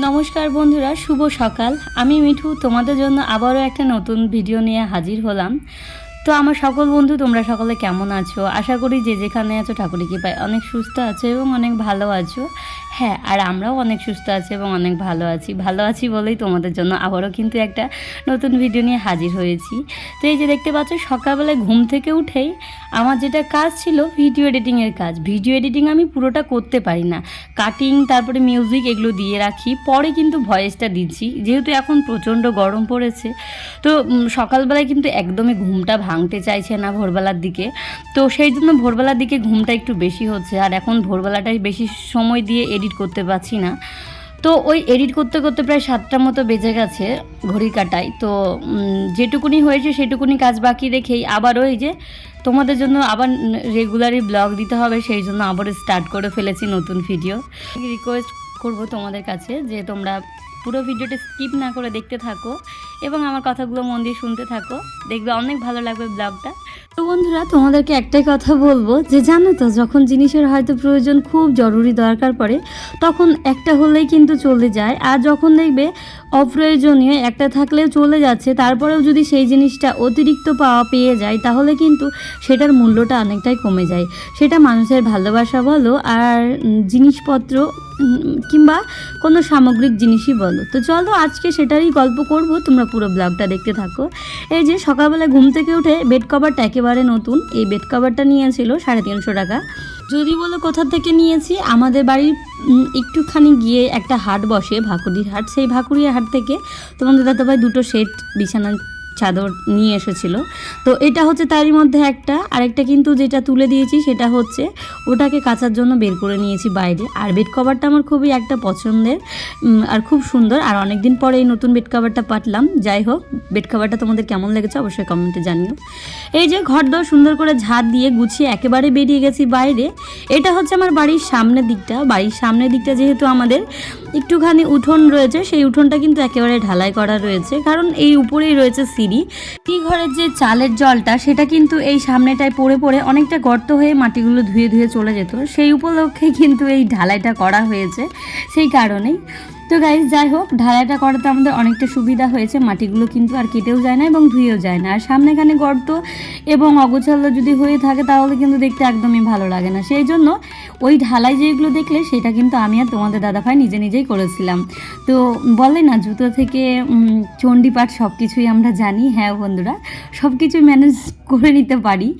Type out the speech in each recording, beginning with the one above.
নমস্কার বন্ধুরা, শুভ সকাল। আমি মিঠু, তোমাদের জন্য আবারও একটা নতুন ভিডিও নিয়ে হাজির হলাম। তো আমার সকল বন্ধু, তোমরা সকলে কেমন আছো? আশা করি যে যেখানে আছো ঠাকুরের কৃপায় অনেক সুস্থ আছো এবং অনেক ভালো আছো। হ্যাঁ, আর আমরাও অনেক সুস্থ আছি এবং অনেক ভালো আছি বলেই তোমাদের জন্য আবারও কিন্তু একটা নতুন ভিডিও নিয়ে হাজির হয়েছি। তো এই যে দেখতে পাচ্ছ, সকালবেলায় ঘুম থেকে উঠেই আমার যেটা কাজ ছিল ভিডিও এডিটিংয়ের কাজ। ভিডিও এডিটিং আমি পুরোটা করতে পারি না, কাটিং তারপরে মিউজিক এগুলো দিয়ে রাখি, পরে কিন্তু ভয়েসটা দিচ্ছি। যেহেতু এখন প্রচণ্ড গরম পড়েছে, তো সকালবেলায় কিন্তু একদমই ঘুমটা ভাঙতে চাইছে না ভোরবেলার দিকে। তো সেই জন্য ভোরবেলার দিকে ঘুমটা একটু বেশি হচ্ছে, আর এখন ভোরবেলাটাই বেশি সময় দিয়ে এডিট করতে পারছি না। তো ওই এডিট করতে করতে প্রায় 7টার মতো বেজে গেছে ঘড়ির কাটায়। তো যেটুকুনি হয়েছে সেটুকুনি কাজ বাকি রেখেই আবারও এই যে তোমাদের জন্য আবার রেগুলারই ব্লগ দিতে হবে, সেই জন্য আবারও স্টার্ট করে ফেলেছি নতুন ভিডিও। রিকোয়েস্ট করব তোমাদের কাছে যে তোমরা পুরো ভিডিওটা স্কিপ না করে দেখতে থাকো এবং আমার কথাগুলো মন দিয়ে শুনতে থাকো, দেখবে অনেক ভালো লাগবে ব্লগটা। তো বন্ধুরা, তোমাদেরকে একটাই কথা বলবো যে জানো তো, যখন জিনিসের হয়তো প্রয়োজন খুব জরুরি দরকার পড়ে, তখন একটা হলেই কিন্তু চলে যায়। আর যখন দেখবে অপ্রয়োজনীয় একটা থাকলেও চলে যাচ্ছে, তারপরেও যদি সেই জিনিসটা অতিরিক্ত পেয়ে যায়, তাহলে কিন্তু সেটার মূল্যটা অনেকটাই কমে যায়। সেটা মানুষের ভালোবাসা বলো আর জিনিসপত্র কিংবা কোনো সামগ্রিক জিনিসই বলো। তো চলো আজকে সেটারই গল্প করব, তোমরা পুরো ব্লগটা দেখতে থাকো। এই যে সকালবেলা ঘুম থেকে উঠে বেড কভারটা একেবারে নতুন, এই বেড কভারটা নিয়েছিল 350 টাকা। যদি বলো কোথা থেকে নিয়েছি, আমাদের বাড়ির একটুখানি গিয়ে একটা হাট বসে, ভাকুরির হাট, সেই ভাকুরিয়া হাট থেকে তোমাদের দাদাভাই 2টো সেট বিছানার চাদর নিয়ে এসেছিলো। তো এটা হচ্ছে তারই মধ্যে একটা, আরেকটা কিন্তু যেটা তুলে দিয়েছি সেটা হচ্ছে ওটাকে কাচার জন্য বের করে নিয়েছি বাইরে। আর বেড কভারটা আমার খুবই একটা পছন্দের আর খুব সুন্দর, আর অনেক দিন পরে এই নতুন বেড কভারটা পাতলাম। যাই হোক, বেড কভারটা তোমাদের কেমন লেগেছে অবশ্যই কমেন্টে জানিও। এই যে ঘরদোর সুন্দর করে ঝাড় দিয়ে গুছিয়ে একেবারে বেরিয়ে গেছি বাইরে। এটা হচ্ছে আমার বাড়ির সামনের দিকটা। বাড়ির সামনের দিকটা যেহেতু আমাদের একটুখানি উঠোন রয়েছে, সেই উঠোনটা কিন্তু একেবারে ঢালাই করা রয়েছে, কারণ এই উপরেই রয়েছে সিঁড়ি। ঘরের যে চালের জলটা সেটা কিন্তু এই সামনেটায় পড়ে পড়ে অনেকটা গর্ত হয়ে মাটিগুলো ধুয়ে ধুয়ে চলে যেত, সেই উপলক্ষে কিন্তু এই ঢালাইটা করা হয়েছে, সেই কারণেই। তো গাইজ, যাই হোক, ঢালাইটা করাতে আমাদের অনেকটা সুবিধা হয়েছে, মাটিগুলো কিন্তু আর কেটেও যায় না এবং ধুয়েও যায় না। আর সামনেখানে গর্ত এবং অগোছালো যদি হয়ে থাকে তাহলে কিন্তু দেখতে একদমই ভালো লাগে না। সেই জন্য ওই ঢালাই যেগুলো দেখলে সেটা কিন্তু আমি আর তোমাদের দাদাভাই নিজেই করেছিলাম। তো বলে না, জুতো থেকে চণ্ডীপাঠ সব কিছুই আমরা জানি। হ্যাঁ বন্ধুরা, সব কিছুই ম্যানেজ করে নিতে পারি।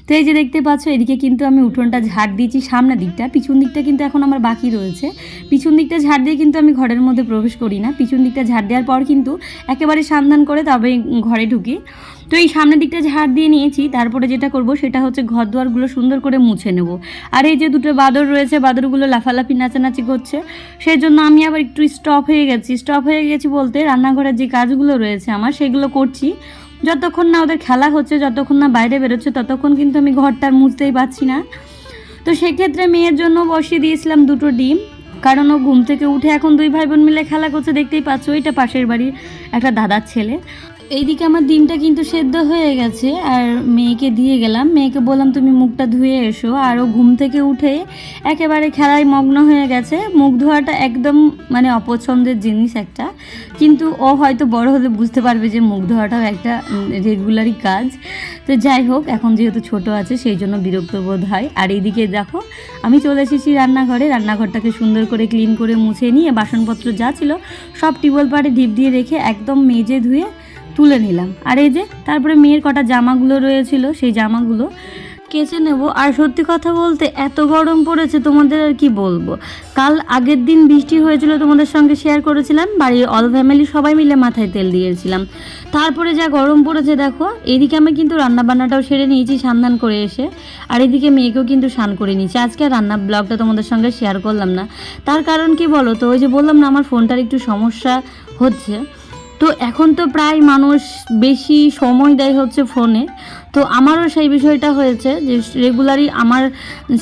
তো এই যে দেখতে পাচ্ছ, এদিকে কিন্তু আমি উঠোনটা ঝাড় দিয়েছি সামনের দিকটা, পিছন দিকটা কিন্তু এখন আমার বাকি রয়েছে। পিছন দিকটা ঝাড় দিয়ে কিন্তু আমি ঘরের মধ্যে প্রবেশ করি না, পিছন দিকটা ঝাড় দেওয়ার পর কিন্তু একেবারে সাবধান করে তবে ঘরে ঢুকি। তো এই সামনের দিকটা ঝাড় দিয়ে নিয়েছি, তারপরে যেটা করব সেটা হচ্ছে ঘর দুয়ারগুলো সুন্দর করে মুছে নেব। আর এই যে 2টো বাদর রয়েছে, বাদরগুলো লাফালাফি নাচানাচি করছে, সেই জন্য আমি আবার একটু স্টপ হয়ে গেছি বলতে রান্নাঘরের যে কাজগুলো রয়েছে আমার সেগুলো করছি। যতক্ষণ না ওদের খেলা হচ্ছে, যতক্ষণ না বাইরে বেরোচ্ছে, ততক্ষণ কিন্তু আমি ঘরটা মুছতেই পারছি না। তো সেক্ষেত্রে মেয়ের জন্য বসিয়ে দিয়েছিলাম 2টো ডিম, কারণ ও ঘুম থেকে উঠে এখন 2 ভাই বোন মিলে খেলা করছে, দেখতেই পাচ্ছ। এটা পাশের বাড়ির একটা দাদার ছেলে। এইদিকে আমার ডিমটা কিন্তু সেদ্ধ হয়ে গেছে আর মেয়েকে দিয়ে গেলাম। মেয়েকে বললাম তুমি মুখটা ধুয়ে এসো, আর ও ঘুম থেকে উঠে একেবারে খেলায় মগ্ন হয়ে গেছে। মুখ ধোয়াটা একদম মানে অপছন্দের জিনিস একটা, কিন্তু ও হয়তো বড় হলে বুঝতে পারবে যে মুখ ধোয়াটাও একটা রেগুলারই কাজ। তো যাই হোক, এখন যেহেতু ছোট আছে সেই জন্য বিরক্ত বোধ হয়। আর এইদিকে দেখো, আমি চলে এসেছি রান্নাঘরে। রান্নাঘরটাকে সুন্দর করে ক্লিন করে মুছে নিয়ে বাসনপত্র যা ছিল সব টিউবওয়েল পাড়ে ঢিপ দিয়ে রেখে একদম মেজে ধুয়ে তুলে নিলাম। আর এই যে তারপরে মেয়ের কটা জামাগুলো রয়েছিল, সেই জামাগুলো কেচে নেব। আর সত্যি কথা বলতে এত গরম পড়েছে, তোমাদের আর কি বলবো। কাল আগের দিন বৃষ্টি হয়েছিল, তোমাদের সঙ্গে শেয়ার করেছিলাম, বাড়ির অল ফ্যামিলি সবাই মিলে মাথায় তেল দিয়েছিলাম। তারপরে যা গরম পড়েছে দেখো। এদিকে আমি কিন্তু রান্নাবান্নাটাও সেরে নিয়েছি স্নান করে এসে, আর এদিকে মেয়েকেও কিন্তু স্নান করে নিয়েছি। আজকে রান্না ব্লগটা তোমাদের সঙ্গে শেয়ার করলাম না, তার কারণ কি বলো তো, ওই যে বললাম না আমার ফোনটার একটু সমস্যা হচ্ছে। তো এখন তো প্রায় মানুষ বেশি সময় দেয় হচ্ছে ফোনে, তো আমারও সেই বিষয়টা হয়েছে যে রেগুলারই আমার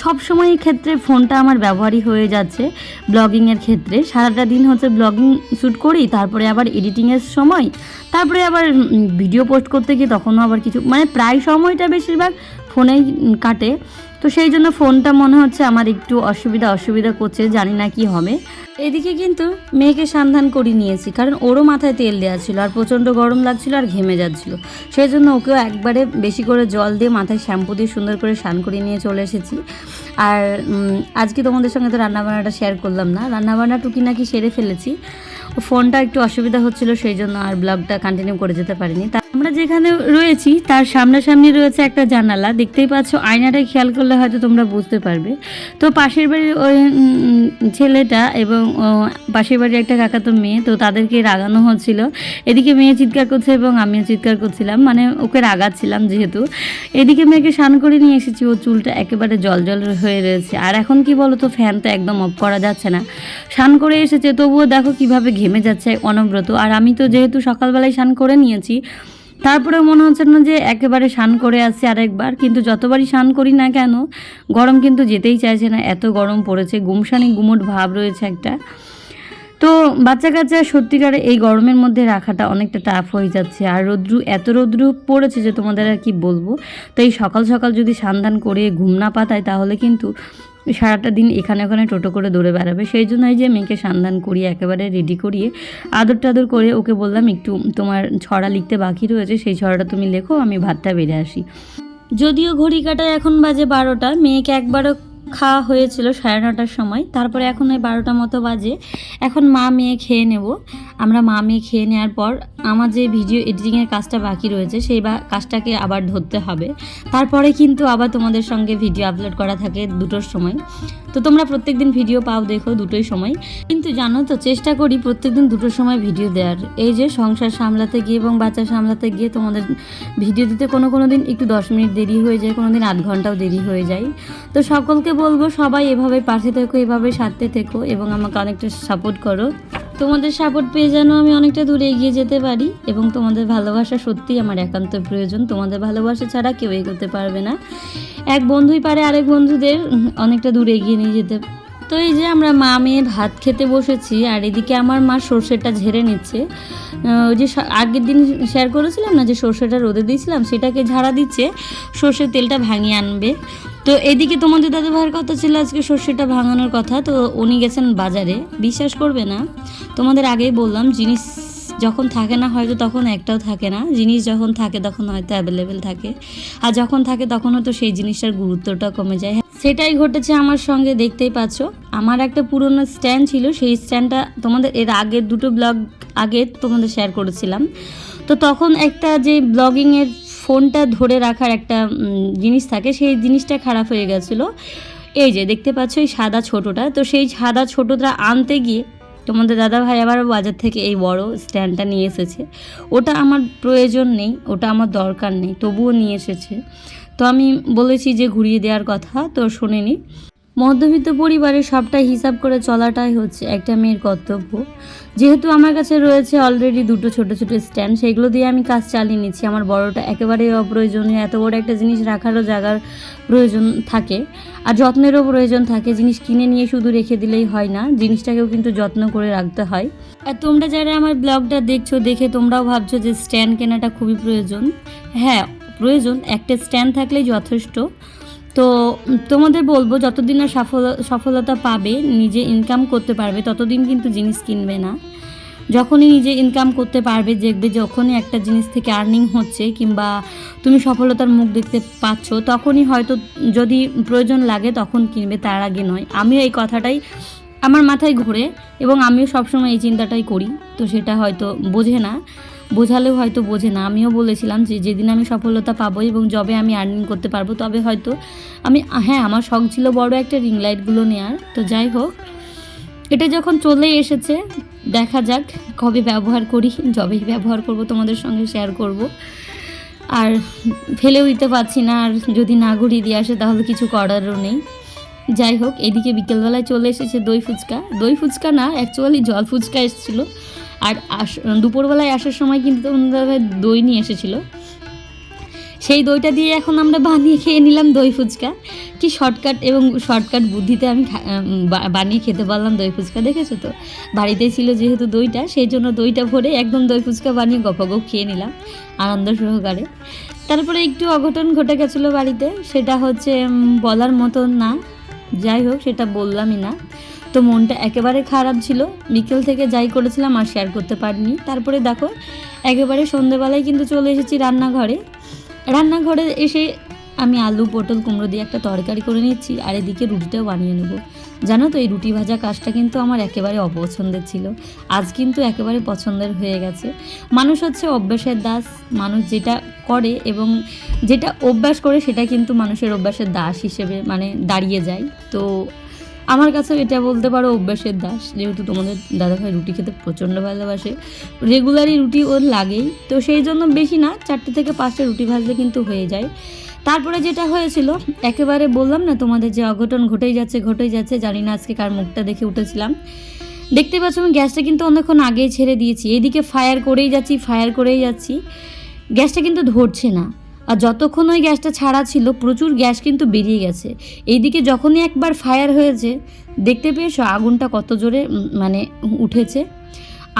সব সময়ের ক্ষেত্রে ফোনটা আমার ব্যবহারই হয়ে যাচ্ছে। ব্লগিংয়ের ক্ষেত্রে সারাটা দিন হচ্ছে ব্লগিং শ্যুট করি, তারপরে আবার এডিটিংয়ের সময়, তারপরে আবার ভিডিও পোস্ট করতে গিয়ে তখনও আবার কিছু, মানে প্রায় সময়টা বেশিরভাগ ফোনেই কাটে। তো সেই জন্য ফোনটা মনে হচ্ছে আমার একটু অসুবিধা করছে, জানি না কি হবে। এদিকে কিন্তু মেয়েকে সাবধান করে নিয়েছি, কারণ ওরও মাথায় তেল দেওয়া ছিল আর প্রচণ্ড গরম লাগছিল আর ঘেমে যাচ্ছিল। সেই জন্য ওকেও একবারে বেশি করে জল দিয়ে মাথায় শ্যাম্পু দিয়ে সুন্দর করে স্নান করিয়ে নিয়ে চলে এসেছি। আর আজকে তোমাদের সঙ্গে তো রান্নাবান্নাটা শেয়ার করলাম না, রান্নাবান্না টুকিনাকি সেরে ফেলেছি। ফোনটা একটু অসুবিধা হচ্ছিল, সেই জন্য আর ব্লগটা কন্টিনিউ করে যেতে পারিনি। আমরা যেখানে রয়েছি তার সামনাসামনি রয়েছে একটা জানালা, দেখতেই পাচ্ছ। আয়নাটা খেয়াল করলে হয়তো তোমরা বুঝতে পারবে। তো পাশের বাড়ির ওই ছেলেটা এবং পাশের বাড়ির একটা কাকাতো মেয়ে, তো তাদেরকে রাগানো হচ্ছিল। এদিকে মেয়ে চিৎকার করছে এবং আমিও চিৎকার করছিলাম, মানে ওকে রাগাচ্ছিলাম যেহেতু। এদিকে মেয়েকে স্নান করে নিয়ে এসেছি, ও চুলটা একেবারে জল হয়ে রয়েছে। আর এখন কি বলো তো, ফ্যান তো একদম অফ করা যাচ্ছে না। স্নান করে এসেছে তবুও দেখো কিভাবে ঘেমে যাচ্ছে অনবরত। আর আমি তো যেহেতু সকালবেলায় স্নান করে নিয়েছি, তারপরে মনে হচ্ছে না যে একেবারে স্নান করে আসছি আরেকবার, কিন্তু যতবারই স্নান করি না কেন গরম কিন্তু যেতেই চাইছে না, এত গরম পড়েছে। গুমট ভাব রয়েছে একটা। তো বাচ্চা কাচ্চা সত্যিকারে এই গরমের মধ্যে রাখাটা অনেকটা টাফ হয়ে যাচ্ছে। আর এত রৌদ্রু পড়েছে যে তোমাদের আর কি বলবো। তো এই সকাল সকাল যদি স্নান করে ঘুম না পাতায় তাহলে কিন্তু সারাটা দিন এখানে ওখানে টোটো করে দৌড়ে বেড়াবে। সেই জন্যই যে মেয়েকে স্নান করিয়ে একেবারে রেডি করিয়ে আদর টাদর করে ওকে বললাম একটু তোমার ছড়া লিখতে বাকি রয়েছে, সেই ছড়াটা তুমি লেখো, আমি ভাতটা বেড়ে আসি। যদিও ঘড়ি কাটায় এখন বাজে 12টা, মেয়েকে একবারও খাওয়া হয়েছিল 9:30টার সময়, তারপরে এখন ওই 12টা মতো বাজে। এখন মা মেয়ে খেয়ে নেব। আমরা মা মেয়ে খেয়ে নেওয়ার পর আমার যে ভিডিও এডিটিংয়ের কাজটা বাকি রয়েছে সেই কাজটাকে আবার ধরতে হবে। তারপরে কিন্তু আবার তোমাদের সঙ্গে ভিডিও আপলোড করা থাকে 2টোর সময়। তো তোমরা প্রত্যেকদিন ভিডিও পাও দেখো 2টোই সময়, কিন্তু জানো তো চেষ্টা করি প্রত্যেকদিন 2টোর সময় ভিডিও দেওয়ার। এই যে সংসার সামলাতে গিয়ে এবং বাচ্চা সামলাতে গিয়ে তোমাদের ভিডিও দিতে কোনো দিন একটু 10 মিনিট দেরি হয়ে যায়, কোনো দিন 8 ঘন্টাও দেরি হয়ে যায়। তো সকলকে বলবো সবাই এভাবে পাশে থেকো, এভাবে সাথে থেকো এবং আমাকে অনেকটা সাপোর্ট করো। তোমাদের সাপোর্ট পেয়ে যেন আমি অনেকটা দূরে এগিয়ে যেতে পারি, এবং তোমাদের ভালোবাসা সত্যিই আমার একান্ত প্রয়োজন। তোমাদের ভালোবাসা ছাড়া কেউ এগোতে পারবে না। এক বন্ধুই পারে আরেক বন্ধুদের অনেকটা দূরে এগিয়ে নিয়ে যেতে। তো এই যে আমরা মা মেয়ে ভাত খেতে বসেছি, আর এদিকে আমার মা সর্ষেটা ঝেড়ে নিচ্ছে। ওই যে আগের দিন শেয়ার করেছিলাম না যে সর্ষেটা রোদে দিয়েছিলাম, সেটাকে ঝাড়া দিচ্ছে, সর্ষের তেলটা ভাঙিয়ে আনবে। তো এদিকে তোমাদের দাদা ভাইয়ের কথা ছিল আজকে সর্ষেটা ভাঙানোর কথা, তো উনি গেছেন বাজারে। বিশ্বাস করবে না, তোমাদের আগেই বললাম জিনিস যখন থাকে না হয়তো তখন একটাও থাকে না, জিনিস যখন থাকে তখন হয়তো অ্যাভেলেবেল থাকে, আর যখন থাকে তখন হয়তো সেই জিনিসটার গুরুত্বটা কমে যায়। সেটাই ঘটেছে আমার সঙ্গে, দেখতেই পাচ্ছ। আমার একটা পুরনো স্ট্যান্ড ছিল, সেই স্ট্যান্ডটা তোমাদের এর আগের 2টো ব্লগ আগে তোমাদের শেয়ার করেছিলাম। তো তখন একটা যে ব্লগিংয়ের ফোনটা ধরে রাখার একটা জিনিস থাকে, সেই জিনিসটা খারাপ হয়ে গেছিলো। এই যে দেখতে পাচ্ছ এই সাদা ছোটোটা, তো সেই সাদা ছোটোটা আনতে গিয়ে তোমাদের দাদা ভাই আবার বাজার থেকে এই বড় স্ট্যান্ডটা নিয়ে এসেছে। ওটা আমার প্রয়োজন নেই, ওটা আমার দরকার নেই, তবুও নিয়ে এসেছে। তো আমি বলেছি যে ঘুরিয়ে দেওয়ার কথা, তো শোনেনি। মধ্যবিত্ত পরিবারে সবটাই হিসাব করে চলাটাই হচ্ছে একটা মেয়ের কর্তব্য। যেহেতু আমার কাছে রয়েছে অলরেডি 2টো ছোট স্ট্যান্ড, সেগুলো দিয়ে আমি কাজ চালিয়ে নিচ্ছি। আমার বড়টা একেবারেই অপ্রয়োজনীয়, এত বড় একটা জিনিস রাখারও জায়গার প্রয়োজন থাকে আর যত্নেরও প্রয়োজন থাকে। জিনিস কিনে নিয়ে শুধু রেখে দিলেই হয় না, জিনিসটাকেও কিন্তু যত্ন করে রাখতে হয়। আর তোমরা যারা আমার ব্লগটা দেখছো, দেখে তোমরাও ভাবছো যে স্ট্যান্ড কেনাটা খুবই প্রয়োজন। হ্যাঁ প্রয়োজন, একটা স্ট্যান্ড থাকলেই যথেষ্ট। তো তোমাদের বলবো যতদিন না সফলতা পাবে, নিজে ইনকাম করতে পারবে, ততদিন কিন্তু জিনিস কিনবে না। যখনই নিজে ইনকাম করতে পারবে, দেখবে যখনই একটা জিনিস থেকে আর্নিং হচ্ছে কিংবা তুমি সফলতার মুখ দেখতে পাচ্ছ, তখনই হয়তো যদি প্রয়োজন লাগে তখন কিনবে, তার আগে নয়। আমিও এই কথাটাই আমার মাথায় ঘোরে এবং আমিও সবসময় এই চিন্তাটাই করি। তো সেটা হয়তো বোঝে না, বোঝালেও হয়তো বোঝে না। আমিও বলেছিলাম যে যেদিন আমি সফলতা পাবো এবং যবে আমি আর্নিং করতে পারবো তবে হয়তো আমি, হ্যাঁ আমার শখ ছিল বড় একটা রিং লাইটগুলো নেওয়ার। তো যাই হোক, এটা যখন চলেই এসেছে, দেখা যাক কবে ব্যবহার করি। যবেই ব্যবহার করব তোমাদের সঙ্গে শেয়ার করব। আর ফেলেও দিতে পারছি না, আর যদি না ঘুরিয়ে দিয়ে আসে তাহলে কিছু করারও নেই। যাই হোক, এদিকে বিকেলবেলায় চলে এসেছে দই ফুচকা না, অ্যাকচুয়ালি জল ফুচকা এসেছিলো। আর দুপুরবেলায় আসার সময় কিন্তু তোমাদের দই নিয়ে এসেছিলো, সেই দইটা দিয়ে এখন আমরা বানিয়ে খেয়ে নিলাম দই ফুচকা। কি শর্টকাট বুদ্ধিতে আমি বানিয়ে খেতে পারলাম দই ফুচকা, দেখেছো তো। বাড়িতেই ছিল যেহেতু দইটা, সেই জন্য দইটা ভরে একদম দই ফুচকা বানিয়ে গপাগপ খেয়ে নিলাম আনন্দ সহকারে। তারপরে একটু অঘটন ঘটে গেছিলো বাড়িতে, সেটা হচ্ছে বলার মতন না, যাই হোক সেটা বললামই না। তো মনটা একেবারে খারাপ ছিল, বিকেল থেকে যাই করেছিলাম আর শেয়ার করতে পারিনি। তারপরে দেখো একেবারে সন্ধেবেলায় কিন্তু চলে এসেছি রান্নাঘরে এসে আমি আলু পটল কুমড়ো দিয়ে একটা তরকারি করে নিচ্ছি, আর এদিকে রুটিটাও বানিয়ে নেবো। জানো তো এই রুটি ভাজা কাজটা কিন্তু আমার একেবারে অপছন্দের ছিল, আজ কিন্তু একেবারে পছন্দের হয়ে গেছে। মানুষ হচ্ছে অভ্যাসের দাস, মানুষ যেটা করে এবং যেটা অভ্যাস করে সেটা কিন্তু মানুষের অভ্যাসের দাস হিসেবে মানে দাঁড়িয়ে যায়। তো আমার কাছেও এটা বলতে পারো অভ্যাসের দাস, যেহেতু তোমাদের দাদাভাই রুটি খেতে প্রচণ্ড ভালোবাসে, রেগুলারই রুটি ওর লাগেই, তো সেই জন্য বেশি না 4টে থেকে 5টা রুটি ভাজলে কিন্তু হয়ে যায়। তারপরে যেটা হয়েছিল একেবারে বললাম না তোমাদের যে অঘটন ঘটেই যাচ্ছে, জানি না আজকে কার মুখটা দেখে উঠেছিলাম। দেখতে পাচ্ছ আমি গ্যাসটা কিন্তু অনেকক্ষণ আগেই ছেড়ে দিয়েছি, এইদিকে ফায়ার করেই যাচ্ছি, গ্যাসটা কিন্তু ধরছে না। আর যতক্ষণ ওই গ্যাসটা ছাড়া ছিল প্রচুর গ্যাস কিন্তু বেরিয়ে গেছে। এইদিকে যখনই একবার ফায়ার হয়েছে, দেখতে পেয়েছো আগুনটা কত জোরে মানে উঠেছে।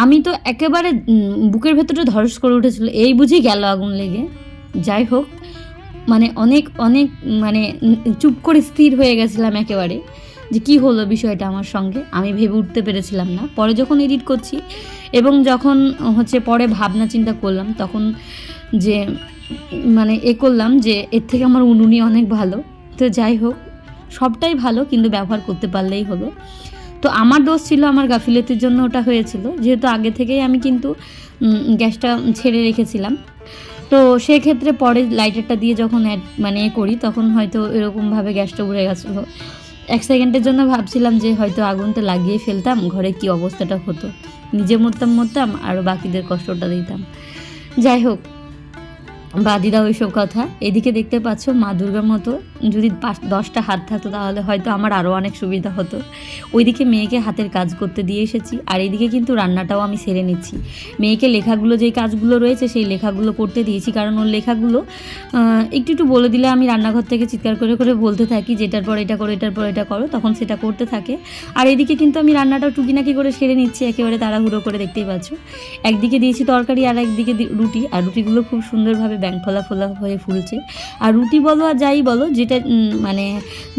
আমি তো একেবারে বুকের ভেতরটা ধরস করে উঠেছিল, এই বুঝি গেল আগুন লেগে। যাই হোক মানে অনেক মানে চুপ করে স্থির হয়ে গেছিলাম একেবারে, যে কি হলো বিষয়টা আমার সঙ্গে, আমি ভেবে উঠতে পেরেছিলাম না। পরে যখন এডিট করছি এবং যখন হচ্ছে পরে ভাবনা চিন্তা করলাম, তখন যে মানে করলাম যে এর থেকে আমার উনুনই অনেক ভালো। তো যাই হোক সবটাই ভালো, কিন্তু ব্যবহার করতে পারলেই হলো। তো আমার দোষ ছিল, আমার গাফিলতির জন্য ওটা হয়েছিল, যেহেতু আগে থেকেই আমি কিন্তু গ্যাসটা ছেড়ে রেখেছিলাম। তো সেক্ষেত্রে পরে লাইটারটা দিয়ে যখন মানে করি, তখন হয়তো এরকমভাবে গ্যাসটা উড়ে গেছিলো। 1 সেকেন্ডের জন্য ভাবছিলাম যে হয়তো আগুনটা লাগিয়ে ফেলতাম, ঘরে কি অবস্থাটা হতো, নিজে মরতাম আরও বাকিদের কষ্টটা দিতাম। যাই হোক বাদি দাও ওইসব কথা। এদিকে দেখতে পাচ্ছ মা দুর্গার মতো যদি 10টা হাত থাকতো তাহলে হয়তো আমার আরও অনেক সুবিধা হতো। ওইদিকে মেয়েকে হাতের কাজ করতে দিয়ে এসেছি, আর এইদিকে কিন্তু রান্নাটাও আমি সেরে নিচ্ছি। মেয়েকে লেখাগুলো যেই কাজগুলো রয়েছে সেই লেখাগুলো করতে দিয়েছি, কারণ ওর লেখাগুলো একটু বলে দিলে আমি রান্নাঘর থেকে চিৎকার করে বলতে থাকি যে এটার পর এটা করো, এটার পর এটা করো, তখন সেটা করতে থাকে। আর এদিকে কিন্তু আমি রান্নাটাও টুকিনাকি করে সেরে নিচ্ছি, একেবারে তাড়াহুড়ো করে, দেখতেই পাচ্ছ। একদিকে দিয়েছি তরকারি আর একদিকে রুটি, আর রুটিগুলো খুব সুন্দরভাবে ব্যাং ফোলা হয়ে ফুলছে। আর রুটি বলো আর যাই বলো, যেটা মানে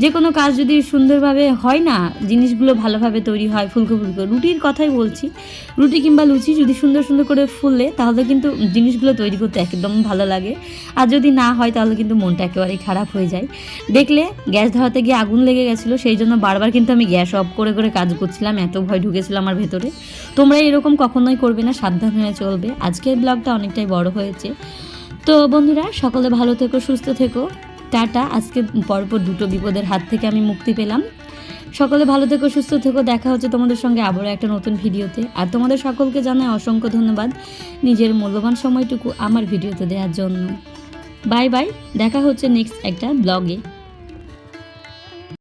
যে কোনো কাজ যদি সুন্দরভাবে হয় না, জিনিসগুলো ভালোভাবে তৈরি হয়, ফুলকো রুটির কথাই বলছি, রুটি কিংবা লুচি যদি সুন্দর করে ফুললে তাহলে কিন্তু জিনিসগুলো তৈরি করতে একদম ভালো লাগে। আর যদি না হয় তাহলে কিন্তু মনটা একেবারেই খারাপ হয়ে যায়। দেখলে গ্যাস ধরাতে গিয়ে আগুন লেগে গেছিলো, সেই জন্য বারবার কিন্তু আমি গ্যাস অফ করে কাজ করছিলাম, এত ভয় ঢুকেছিল আমার ভেতরে। তোমরা এরকম কখনোই করবে না, সাবধান হয়ে চলবে। আজকের ব্লগটা অনেকটাই বড় হয়েছে। তো বন্ধুরা সকলে ভালো থেকো, সুস্থ থেকো, টাটা। আজকে পরপর 2টো বিপদের হাত থেকে আমি মুক্তি পেলাম। সকলে ভালো থেকো, সুস্থ থেকো, দেখা হচ্ছে তোমাদের সঙ্গে আবারও একটা নতুন ভিডিওতে। আর তোমাদের সকলকে জানাই অসংখ্য ধন্যবাদ নিজের মূল্যবান সময়টুকু আমার ভিডিওতে দেওয়ার জন্য। বাই বাই, দেখা হচ্ছে নেক্সট একটা ব্লগে।